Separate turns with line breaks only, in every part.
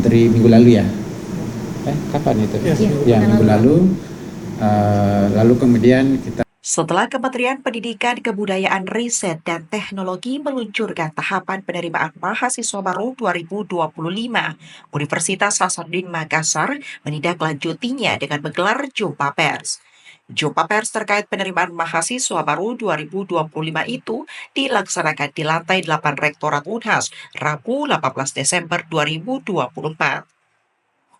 Menteri minggu lalu ya. Kapan itu? Ya, minggu lalu. Lalu kemudian kita.
Setelah Kementerian Pendidikan, Kebudayaan, Riset, dan Teknologi meluncurkan tahapan penerimaan mahasiswa baru 2025, Universitas Hasanuddin Makassar menindaklanjutinya dengan menggelar jumpa pers. Jumpa pers terkait penerimaan mahasiswa baru 2025 itu dilaksanakan di lantai 8 Rektorat Unhas, Rabu 18 Desember 2024.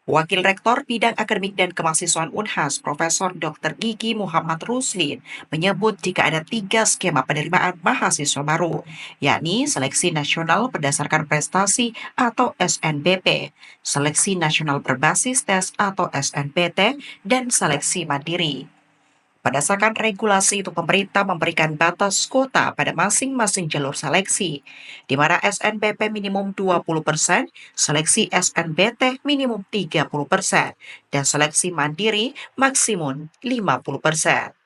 Wakil Rektor Bidang Akademik dan Kemahasiswaan Unhas, Profesor Dr. Gigi Muhammad Ruslin, menyebut jika ada 3 skema penerimaan mahasiswa baru, yakni Seleksi Nasional Berdasarkan Prestasi atau SNBP, Seleksi Nasional Berbasis Tes atau SNBT, dan Seleksi Mandiri. Berdasarkan regulasi itu, pemerintah memberikan batas kuota pada masing-masing jalur seleksi, di mana SNBP minimum 20%, seleksi SNBT minimum 30%, dan seleksi mandiri maksimum 50%.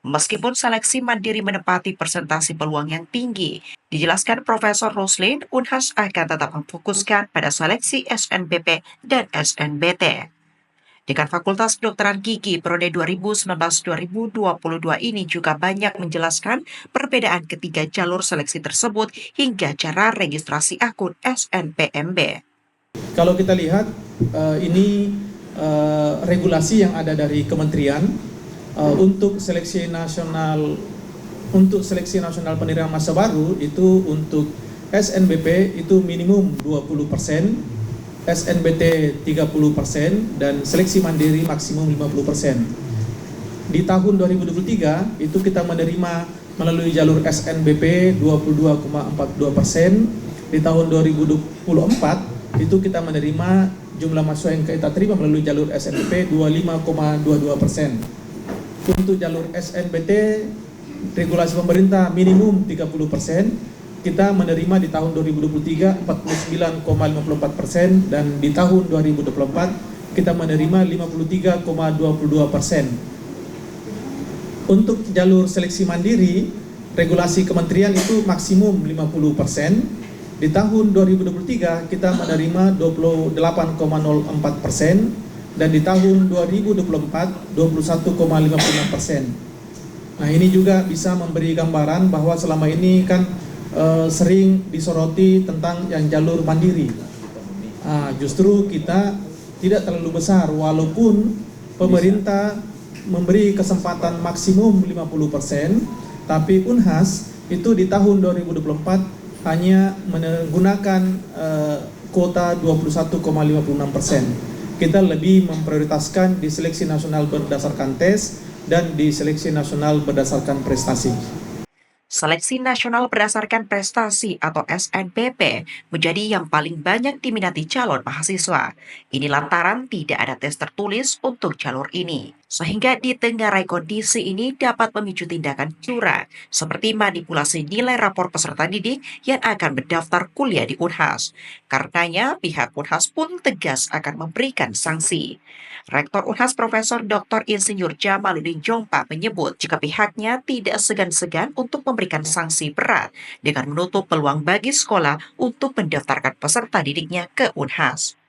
Meskipun seleksi mandiri menempati persentase peluang yang tinggi, dijelaskan Profesor Ruslin, Unhas akan tetap memfokuskan pada seleksi SNBP dan SNBT. Dekan Fakultas Kedokteran Gigi periode 2019-2022 ini juga banyak menjelaskan perbedaan ketiga jalur seleksi tersebut hingga cara registrasi akun SNPMB.
Kalau kita lihat ini regulasi yang ada dari kementerian untuk seleksi nasional penerimaan mahasiswa baru itu untuk SNBP itu minimum 20%. SNBT 30% dan seleksi mandiri maksimum 50%. Di tahun 2023 itu kita menerima melalui jalur SNBP 22,42%. Di tahun 2024 itu kita menerima jumlah mahasiswa yang kita terima melalui jalur SNBP 25,22%. Untuk jalur SNBT regulasi pemerintah minimum 30%. Kita menerima di tahun 2023 49,54% dan di tahun 2024 kita menerima 53,22%. Untuk jalur seleksi mandiri, regulasi kementerian itu maksimum 50%. Di tahun 2023 kita menerima 28,04% dan di tahun 2024 21,56%. Nah, ini juga bisa memberi gambaran bahwa selama ini kan sering disoroti tentang yang jalur mandiri. Justru kita tidak terlalu besar walaupun pemerintah memberi kesempatan maksimum 50%, tapi Unhas itu di tahun 2024 hanya menggunakan kuota 21,56%. Kita lebih memprioritaskan di seleksi nasional berdasarkan tes dan di seleksi nasional berdasarkan prestasi.
Seleksi Nasional Berdasarkan Prestasi atau SNBP menjadi yang paling banyak diminati calon mahasiswa. Ini lantaran tidak ada tes tertulis untuk jalur ini. Sehingga ditengarai kondisi ini dapat memicu tindakan curang, seperti manipulasi nilai rapor peserta didik yang akan mendaftar kuliah di Unhas. Karenanya, pihak Unhas pun tegas akan memberikan sanksi. Rektor Unhas Profesor Dr. Insinyur Jamaluddin Jompa menyebut jika pihaknya tidak segan-segan untuk memberikan sanksi berat dengan menutup peluang bagi sekolah untuk mendaftarkan peserta didiknya ke Unhas.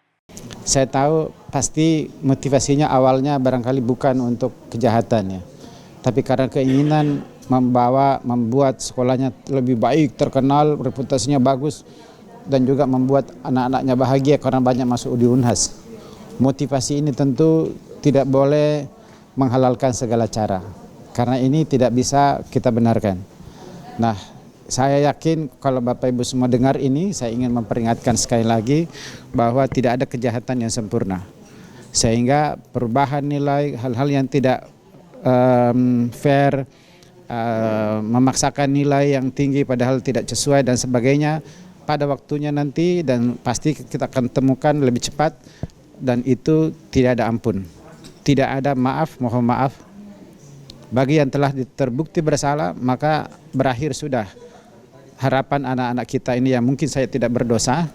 Saya tahu pasti motivasinya awalnya barangkali bukan untuk kejahatan ya, tapi karena keinginan membuat sekolahnya lebih baik, terkenal, reputasinya bagus, dan juga membuat anak-anaknya bahagia karena banyak masuk di Unhas. Motivasi ini tentu tidak boleh menghalalkan segala cara, karena ini tidak bisa kita benarkan. Nah, saya yakin kalau Bapak Ibu semua dengar ini, saya ingin memperingatkan sekali lagi bahwa tidak ada kejahatan yang sempurna. Sehingga perubahan nilai, hal-hal yang tidak fair, memaksakan nilai yang tinggi padahal tidak sesuai dan sebagainya, pada waktunya nanti dan pasti kita akan temukan lebih cepat. Dan itu tidak ada ampun, tidak ada maaf, mohon maaf. Bagi yang telah terbukti bersalah, maka berakhir sudah harapan anak-anak kita ini yang mungkin saya tidak berdosa,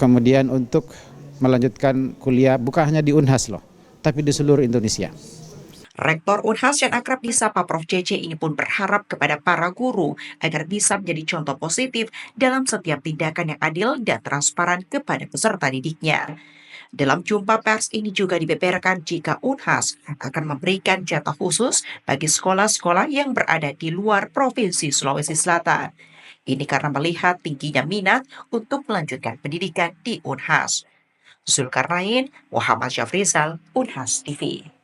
kemudian untuk melanjutkan kuliah bukan hanya di Unhas loh, tapi di seluruh Indonesia.
Rektor Unhas yang akrab disapa Prof. Cece ini pun berharap kepada para guru agar bisa menjadi contoh positif dalam setiap tindakan yang adil dan transparan kepada peserta didiknya. Dalam jumpa pers ini juga dibeberkan jika Unhas akan memberikan jatah khusus bagi sekolah-sekolah yang berada di luar Provinsi Sulawesi Selatan. Ini karena melihat tingginya minat untuk melanjutkan pendidikan di Unhas. Zulkarnain, Muhammad Syafrizal, Unhas TV.